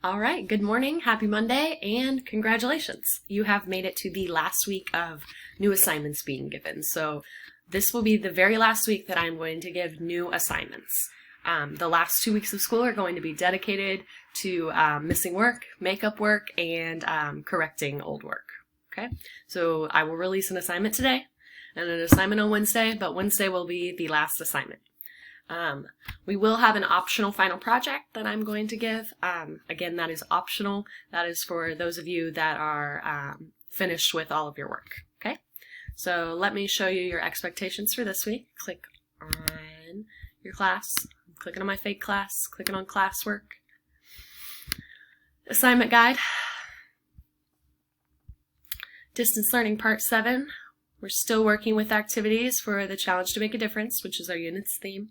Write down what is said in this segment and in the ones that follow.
All right, good morning, happy Monday, and congratulations. You have made it to the last week of new assignments being given. So this will be the very last week that I'm going to give new assignments. The last 2 weeks of school are going to be dedicated to missing work, makeup work, and correcting old work. Okay, so I will release an assignment today and an assignment on Wednesday, but Wednesday will be the last assignment. We will have an optional final project that I'm going to give. Again, that is optional. That is for those of you that are finished with all of your work. Okay, so let me show you your expectations for this week. Click on your class. I'm clicking on my fake class, clicking on classwork. Assignment guide. Distance learning part 7. We're still working with activities for the challenge to make a difference, which is our unit's theme.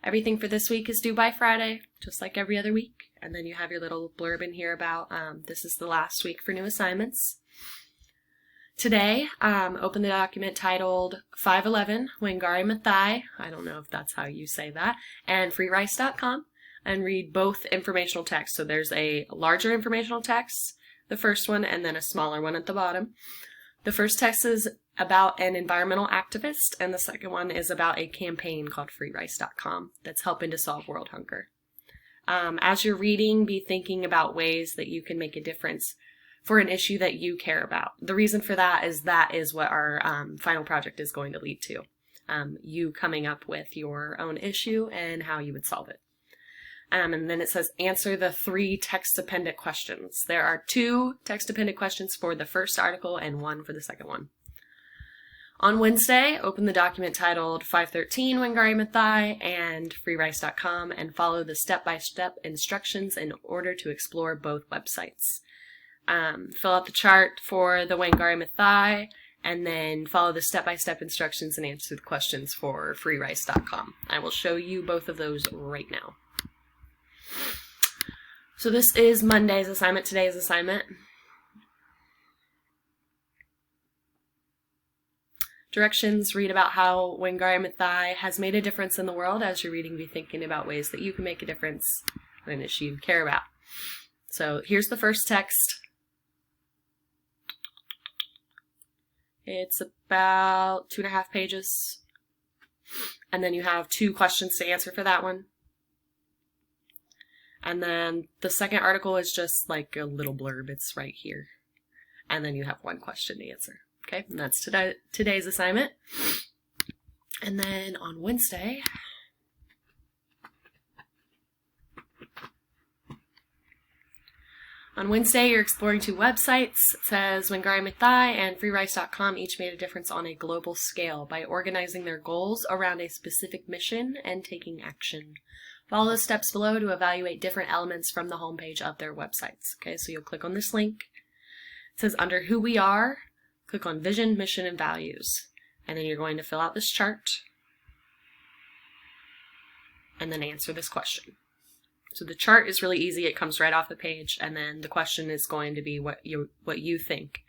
Everything for this week is due by Friday, just like every other week. And then you have your little blurb in here about this is the last week for new assignments. Today, open the document titled 511, Wangari Maathai, I don't know if that's how you say that, and freerice.com, and read both informational texts. So there's a larger informational text, the first one, and then a smaller one at the bottom. The first text is about an environmental activist, and the second one is about a campaign called freerice.com that's helping to solve world hunger. As you're reading, be thinking about ways that you can make a difference for an issue that you care about. The reason for that is what our final project is going to lead to. You coming up with your own issue and how you would solve it. And then it says answer the 3 text-dependent questions. There are 2 text-dependent questions for the first article and 1 for the second one. On Wednesday, open the document titled 513 Wangari Maathai and freerice.com and follow the step-by-step instructions in order to explore both websites. Fill out the chart for the Wangari Maathai and then follow the step-by-step instructions and answer the questions for freerice.com. I will show you both of those right now. So this is Monday's assignment, today's assignment. Directions, read about how Wangari Maathai has made a difference in the world. As you're reading, be thinking about ways that you can make a difference on an issue you care about. So here's the first text. It's about 2.5 pages. And then you have 2 questions to answer for that one. And then the second article is just like a little blurb. It's right here. And then you have 1 question to answer. Okay, and that's today's assignment. And then on Wednesday, you're exploring 2 websites. It says Wangari Maathai and freerice.com each made a difference on a global scale by organizing their goals around a specific mission and taking action. Follow the steps below to evaluate different elements from the homepage of their websites. Okay, so you'll click on this link. It says under Who We Are, click on Vision, Mission, and Values. And then you're going to fill out this chart and then answer this question. So the chart is really easy. It comes right off the page, and then the question is going to be what you think.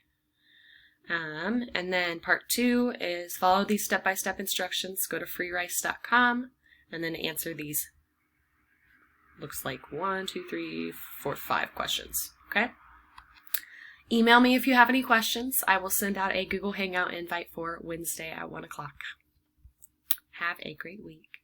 And then part 2 is follow these step-by-step instructions. Go to freerice.com and then answer these. Looks like 1, 2, 3, 4, 5 questions. Okay? Email me if you have any questions. I will send out a Google Hangout invite for Wednesday at 1 o'clock. Have a great week.